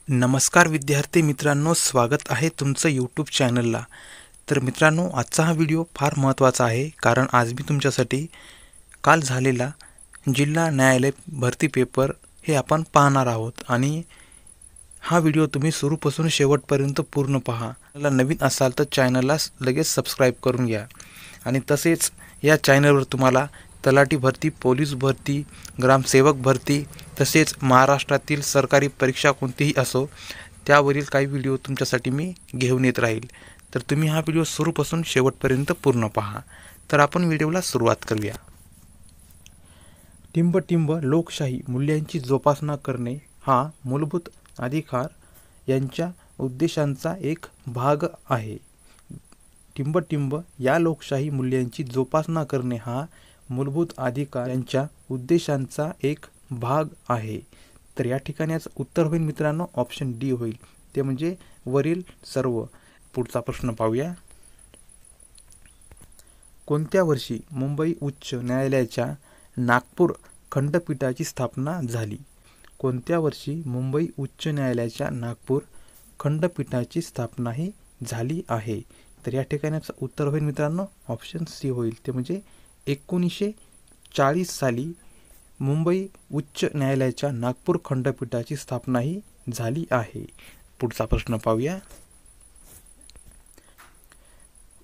नमस्कार विद्यार्थी मित्रांनो, स्वागत आहे तुमचं यूट्यूब चॅनलला। तर मित्रांनो, आजचा हा व्हिडिओ फार महत्त्वाचा आहे, कारण आज मी तुमच्यासाठी काल झालेला जिल्हा न्यायालय भरती पेपर हे आपण पाहणार आहोत। आणि हा व्हिडिओ तुम्ही सुरूपासून शेवटपर्यंत पूर्ण पहा। चॅनलला नवीन असाल तर चॅनलला लगेच सबस्क्राईब करून घ्या। आणि तसेच या चॅनलवर तुम्हाला तलाठी भरती, पोलीस भरती, ग्रामसेवक भरती, तसेच महाराष्ट्रातील सरकारी परीक्षा कोणतीही असो त्यावरील काही व्हिडिओ तुमच्यासाठी मी घेऊन येत राहील। तर तुम्ही हा व्हिडिओ सुरूपासून शेवटपर्यंत पूर्ण पहा। तर आपण व्हिडिओला सुरुवात करूया। टिंब लोकशाही मूल्यांची जोपासना करणे हा मूलभूत अधिकार यांच्या उद्देशांचा एक भाग आहे। टिंब या लोकशाही मूल्यांची जोपासना करणे हा मूलभूत अधिकार यांच्या उद्देशांचा एक भाग आहे। तर या ठिकाणी याचं उत्तर होईल मित्रांनो ऑप्शन डी होईल, ते म्हणजे वरील सर्व। पुढचा प्रश्न पाहूया। कोणत्या वर्षी मुंबई उच्च न्यायालयाच्या नागपूर खंडपीठाची स्थापना झाली? कोणत्या वर्षी मुंबई उच्च न्यायालयाच्या नागपूर खंडपीठाची स्थापना ही झाली आहे? तर या ठिकाणाचं उत्तर होईल मित्रांनो ऑप्शन सी होईल, ते म्हणजे 1940 साली मुंबई उच्च न्यायालयाच्या नागपूर खंडपीठाची स्थापना ही झाली आहे। पुढचा प्रश्न पाहूया।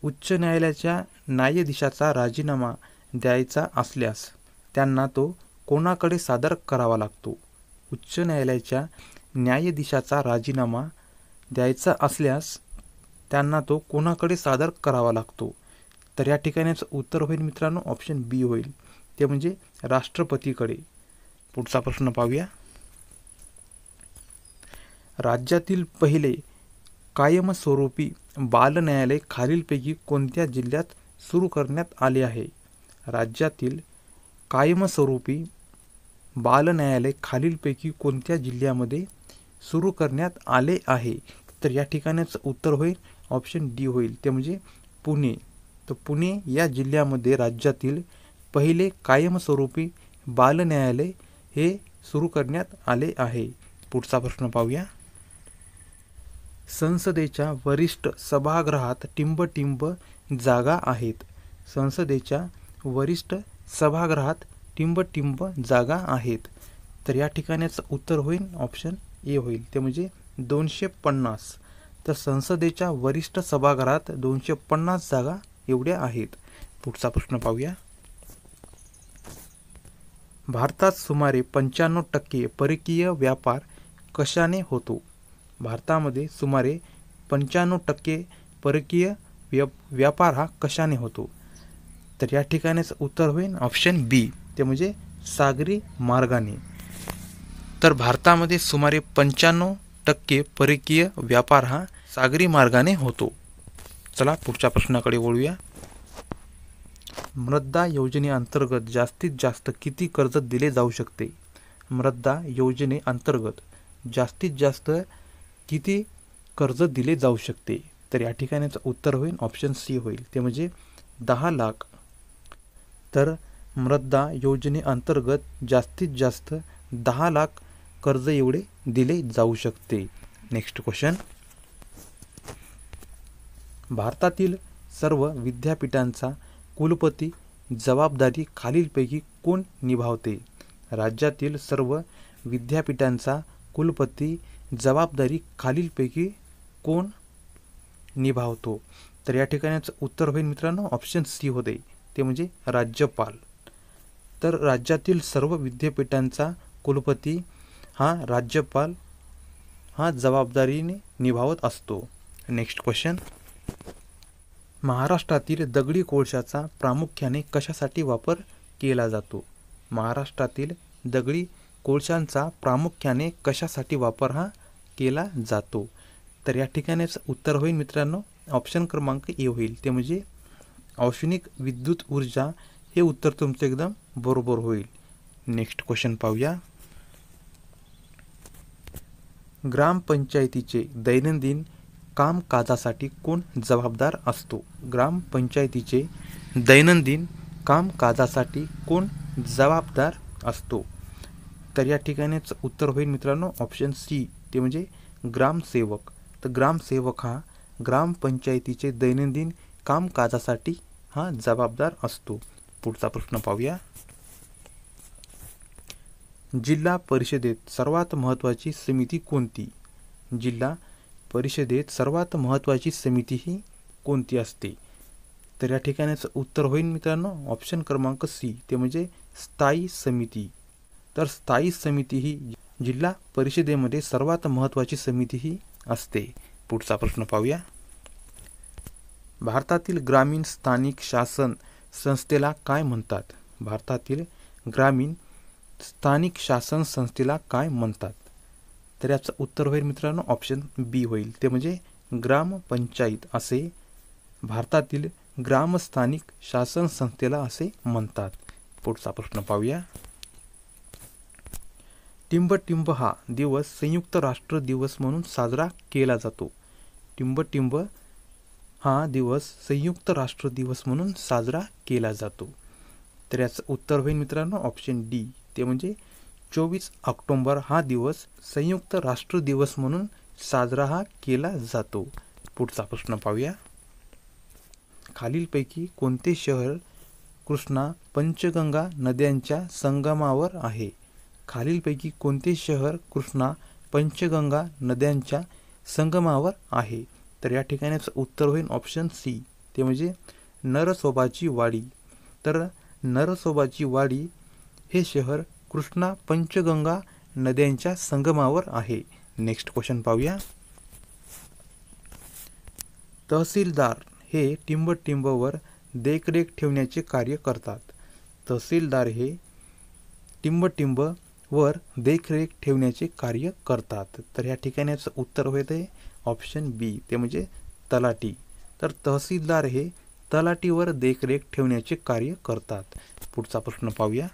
उच्च न्यायालयाच्या न्यायाधीशाचा राजीनामा द्यायचा असल्यास त्यांना तो कोणाकडे सादर करावा लागतो? उच्च न्यायालयाच्या न्यायाधीशाचा राजीनामा द्यायचा असल्यास त्यांना तो कोणाकडे सादर करावा लागतो? तर या ठिकाणाचं उत्तर होईल मित्रांनो ऑप्शन बी होईल, ते म्हणजे राष्ट्रपतीकडे। पुढचा प्रश्न पाहूया। राज्यातील पहिले कायमस्वरूपी बाल न्यायालय खालीलपैकी कोणत्या जिल्ह्यात सुरू करण्यात आले आहे? राज्यातील कायमस्वरूपी बाल न्यायालय खालीलपैकी कोणत्या जिल्ह्यामध्ये सुरू करण्यात आले आहे? तर या ठिकाणाचं उत्तर होईल ऑप्शन डी होईल, ते म्हणजे पुणे। तर पुणे या जिल्ह्यामध्ये राज्यातील पहिले कायमस्वरूपी बाल न्यायालय हे सुरू करण्यात आले आहे। पुढचा प्रश्न पाहूया। संसदेच्या वरिष्ठ सभागृहात टिंब जागा आहेत। संसदेच्या वरिष्ठ सभागृहात टिंब जागा आहेत। तर या ठिकाणाचं उत्तर होईल ऑप्शन ए होईल, ते म्हणजे 250। तर संसदेच्या वरिष्ठ सभागृहात 250 जागा एवढ्या आहेत। पुढचा प्रश्न पाहूया। भारतात सुमारे 95% परकीय व्यापार कशाने होतो? भारतामध्ये सुमारे 95% परकीय व्यापार हा कशाने होतो? तर या ठिकाणीच उत्तर होईल ऑप्शन बी, ते म्हणजे सागरी मार्गाने। तर भारतामध्ये सुमारे 95% परकीय व्यापार हा सागरी मार्गाने होतो। चला पुढच्या प्रश्नाकडे वळूया। मृदा योजनेअंतर्गत जास्तीत जास्त किती कर्ज दिले जाऊ शकते? मृदा योजनेअंतर्गत जास्तीत जास्त किती कर्ज दिले जाऊ शकते? तर या ठिकाणाचं उत्तर होईल ऑप्शन सी होईल, ते म्हणजे 10 लाख। तर मृदा योजनेअंतर्गत जास्तीत जास्त 10 लाख कर्ज एवढे दिले जाऊ शकते। Next question. भारतातील सर्व विद्यापीठांचा कुलपती जबाबदारी खालीलपैकी कोण निभावते? राज्यातील सर्व विद्यापीठांचा कुलपती जबाबदारी खालीलपैकी कोण निभावतो? तर या ठिकाणाचं उत्तर होईल मित्रांनो ऑप्शन सी होते, ते म्हणजे राज्यपाल। तर राज्यातील सर्व विद्यापीठांचा कुलपती हा राज्यपाल हा जबाबदारीने निभावत असतो। Next question. महाराष्ट्रातील दगडी कोळशाचा प्रामुख्याने कशासाठी वापर केला जातो? महाराष्ट्रातील दगडी कोळशांचा प्रामुख्याने कशासाठी वापर हा केला जातो? तर या ठिकाणीच उत्तर होईल मित्रांनो ऑप्शन क्रमांक ए होईल, ते म्हणजे औष्णिक विद्युत ऊर्जा। हे उत्तर तुमचं एकदम बरोबर होईल। नेक्स्ट क्वेश्चन पाहूया। ग्रामपंचायतीचे दैनंदिन कामकाजासाठी कोण जबाबदार असतो? ग्रामपंचायतीचे दैनंदिन कामकाजासाठी कोण जबाबदार असतो? तर या ठिकाणीच उत्तर होईल मित्रांनो ऑप्शन सी, ते म्हणजे ग्रामसेवक. तर ग्रामसेवक हा ग्रामपंचायतीचे दैनंदिन कामकाजासाठी हा जबाबदार असतो. पुढचा प्रश्न पाहूया. जिल्हा परिषदेत सर्वात महत्त्वाची समिती कोणती? जिल्हा परिषदेत सर्वात महत्त्वाची समिती ही कोणती असते? तर या ठिकाणाचं उत्तर होईल मित्रांनो ऑप्शन क्रमांक सी, ते म्हणजे स्थायी समिती. तर स्थायी समिती ही जिल्हा परिषदेमध्ये सर्वात महत्त्वाची समिती ही असते. पुढचा प्रश्न पाहूया. भारतातील ग्रामीण स्थानिक शासन संस्थेला काय म्हणतात? भारतातील ग्रामीण स्थानिक शासन संस्थेला काय म्हणतात? तर याचं उत्तर होईल मित्रांनो ऑप्शन बी होईल, ते म्हणजे ग्रामपंचायत असे भारतातील ग्रामस्थानिक शासन संस्थेला असे म्हणतात. पुढचा प्रश्न पाहूया. टिंबटिंब हा दिवस संयुक्त राष्ट्र दिवस म्हणून साजरा केला जातो. टिंबटिंब हा दिवस संयुक्त राष्ट्र दिवस म्हणून साजरा केला जातो. तर याचं उत्तर होईल मित्रांनो ऑप्शन डी, ते म्हणजे 24 ऑक्टोबर हा दिवस संयुक्त राष्ट्र दिवस म्हणून साजरा हा केला जातो. पुढचा प्रश्न पाहूया. खालीलपैकी कोणते शहर कृष्णा पंचगंगा नद्यांच्या संगमावर आहे? खालीलपैकी कोणते शहर कृष्णा पंचगंगा नद्यांच्या संगमावर आहे? तर या ठिकाणाचं उत्तर होईल ऑप्शन सी, ते म्हणजे नरसोबाची वाडी. तर नरसोबाची वाडी हे शहर कृष्णा पंचगंगा नद्यांच्या संगमावर आहे. नेक्स्ट क्वेश्चन पाहूया. तहसीलदार हे टिंबटिंबवर देखरेख ठेवण्याचे कार्य करतात. तहसीलदार हे टिंबटिंबवर देखरेख ठेवण्याचे कार्य करतात. तर या ठिकाणाचं उत्तर होते ऑप्शन बी, ते म्हणजे तलाठी. तर तहसीलदार हे तलाठीवर देखरेख ठेवण्याचे कार्य करतात. पुढचा प्रश्न पाहूया.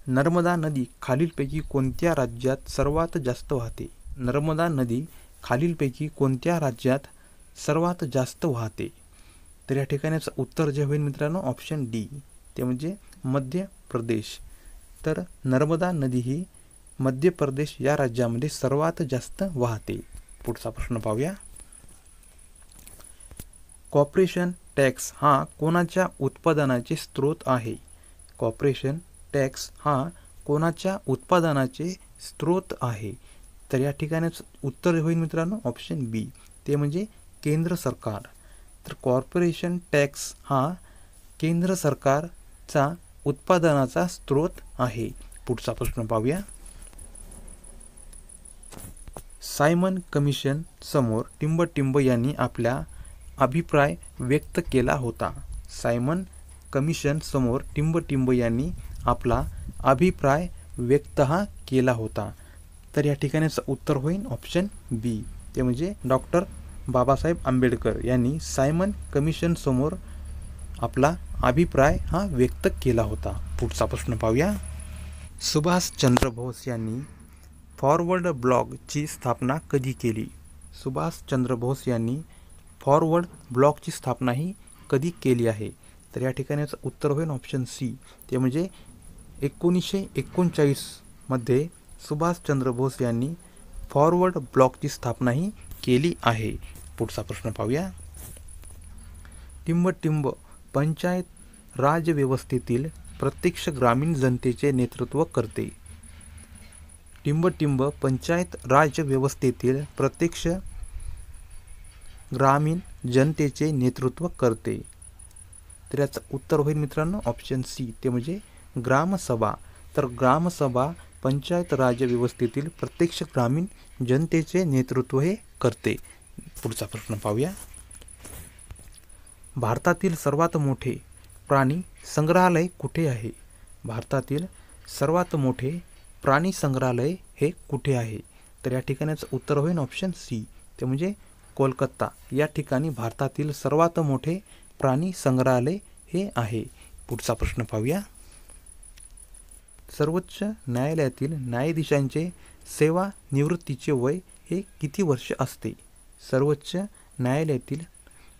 नर्मदा नदी खालीलपैकी कोणत्या राज्यात सर्वात जास्त वाहते? नर्मदा नदी खालीलपैकी कोणत्या राज्यात सर्वात जास्त वाहते? तर या ठिकाणाचं उत्तर जे होईल मित्रांनो ऑप्शन डी, ते म्हणजे मध्य प्रदेश. तर नर्मदा नदी ही मध्य प्रदेश या राज्यामध्ये सर्वात जास्त वाहते. पुढचा प्रश्न पाहूया. कॉर्पोरेशन टॅक्स हा कोणाच्या उत्पादनाचे स्रोत आहे? कॉर्पोरेशन टॅक्स हा कोणाच्या उत्पादनाचे स्रोत आहे? तर या ठिकाणीच उत्तर होईल मित्रांनो ऑप्शन बी, ते म्हणजे केंद्र सरकार. तर कॉर्पोरेशन टॅक्स हा केंद्र सरकारचा उत्पादनाचा स्रोत आहे. पुढचा प्रश्न पाहूया. सायमन कमिशन समोर टिंबटिंब यांनी आपला अभिप्राय व्यक्त केला होता. सायमन कमिशन समोर टिंबटिंब यांनी आपला अभिप्राय व्यक्त हा केला होता. तर या ठिकाणीचं उत्तर होईल ऑप्शन बी, ते म्हणजे डॉक्टर बाबासाहेब आंबेडकर यांनी सायमन कमिशन समोर आपला अभिप्राय हा व्यक्त केला होता. पुढचा प्रश्न पाहूया. सुभाषचंद्र बोस यांनी फॉरवर्ड ब्लॉकची स्थापना कधी केली? सुभाषचंद्र बोस यांनी फॉरवर्ड ब्लॉकची स्थापना ही कधी केली आहे? तर या ठिकाणीचं उत्तर होईल ऑप्शन सी, ते म्हणजे 1939 मध्ये सुभाषचंद्र बोस यांनी फॉरवर्ड ब्लॉकची स्थापना ही केली आहे. पुढचा प्रश्न पाहूया. टिंबटिंब पंचायत राज व्यवस्थेतील प्रत्यक्ष ग्रामीण जनतेचे नेतृत्व करते. टिंबटिंब पंचायत राज व्यवस्थेतील प्रत्यक्ष ग्रामीण जनतेचे नेतृत्व करते. तर याचं उत्तर होईल मित्रांनो ऑप्शन सी, ते म्हणजे ग्रामसभा. तर ग्रामसभा पंचायत राज व्यवस्थेतील प्रत्यक्ष ग्रामीण जनतेचे नेतृत्व हे करते. पुढचा प्रश्न पाहूया. भारतातील सर्वात मोठे प्राणी संग्रहालय कुठे आहे? भारतातील सर्वात मोठे प्राणी संग्रहालय हे कुठे आहे? तर या ठिकाणाचं उत्तर होईल ऑप्शन सी, ते म्हणजे कोलकाता या ठिकाणी भारतातील सर्वात मोठे प्राणी संग्रहालय हे आहे. पुढचा प्रश्न पाहूया. सर्वोच्च न्यायालयातील न्यायाधीशांचे सेवानिवृत्तीचे वय हे किती वर्ष असते? सर्वोच्च न्यायालयातील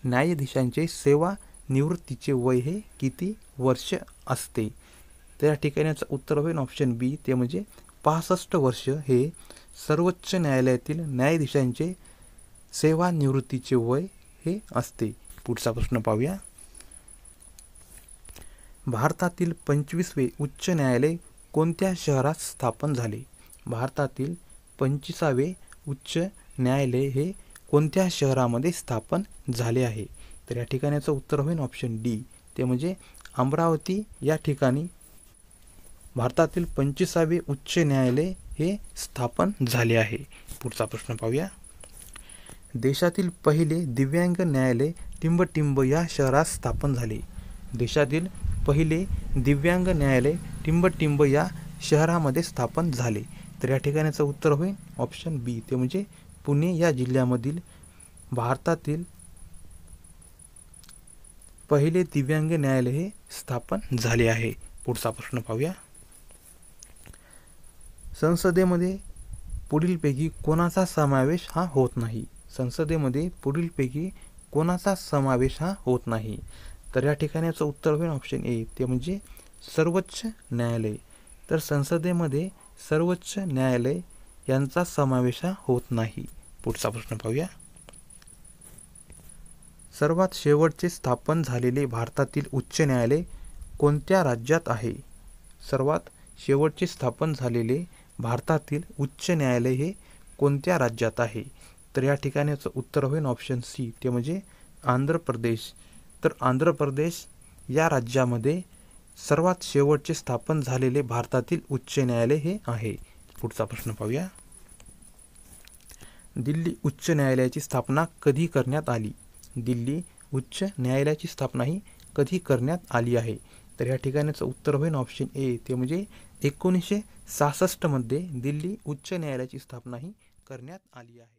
न्यायाधीशांचे सेवानिवृत्तीचे वय हे किती वर्ष असते? तर या ठिकाणाचं उत्तर होईल ऑप्शन बी, ते म्हणजे 65 वर्ष हे सर्वोच्च न्यायालयातील न्यायाधीशांचे सेवानिवृत्तीचे वय हे असते? पुढचा प्रश्न पाहूया. भारतातील 25वे उच्च न्यायालय कोणत्या शहरात स्थापन झाले? भारतातील 25वे उच्च न्यायालय हे कोणत्या शहरामध्ये स्थापन झाले आहे? तर या ठिकाणाचं उत्तर होईल ऑप्शन डी, ते म्हणजे अमरावती या ठिकाणी भारतातील 25वे उच्च न्यायालय हे स्थापन झाले आहे. पुढचा प्रश्न पाहूया. देशातील पहिले दिव्यांग न्यायालय टिंबटिंब या शहरात स्थापन झाले. देशातील पहिले दिव्यांग न्यायालय टिंबटिंब या शहरामध्ये स्थापन झाले. तर या ठिकाणाचं उत्तर होईल ऑप्शन बी, ते म्हणजे पुणे या जिल्ह्यामधील भारतातील पहिले दिव्यांग न्यायालय हे स्थापन झाले आहे. पुढचा प्रश्न पाहूया. संसदेमध्ये पुढीलपैकी कोणाचा समावेश हा होत नाही? संसदेमध्ये पुढीलपैकी कोणाचा समावेश हा होत नाही? तर या ठिकाणाचं उत्तर होईल ऑप्शन ए, ते म्हणजे सर्वोच्च न्यायालय. तर संसदेमध्ये सर्वोच्च न्यायालय यांचा समावेश हा होत नाही. पुढचा प्रश्न पाहूया. सर्वात शेवटचे स्थापन झालेले भारतातील उच्च न्यायालय कोणत्या राज्यात आहे? सर्वात शेवटचे स्थापन झालेले भारतातील उच्च न्यायालय हे कोणत्या राज्यात आहे? तर या ठिकाणाचं उत्तर होईल ऑप्शन सी, ते म्हणजे आंध्र प्रदेश. तर आंध्र प्रदेश या राज्यामध्ये सर्वात शेवटचे स्थापन झालेले भारतातील उच्च न्यायालय हे आहे. पुढचा प्रश्न पाहूया. दिल्ली उच्च न्यायालयाची स्थापना कधी करण्यात आली? दिल्ली उच्च न्यायालयाची स्थापना ही कधी करण्यात आली आहे? तर या ठिकाणाचं उत्तर होईल ऑप्शन ए, ते म्हणजे 1966 मध्ये दिल्ली उच्च न्यायालयाची स्थापना ही करण्यात आली आहे.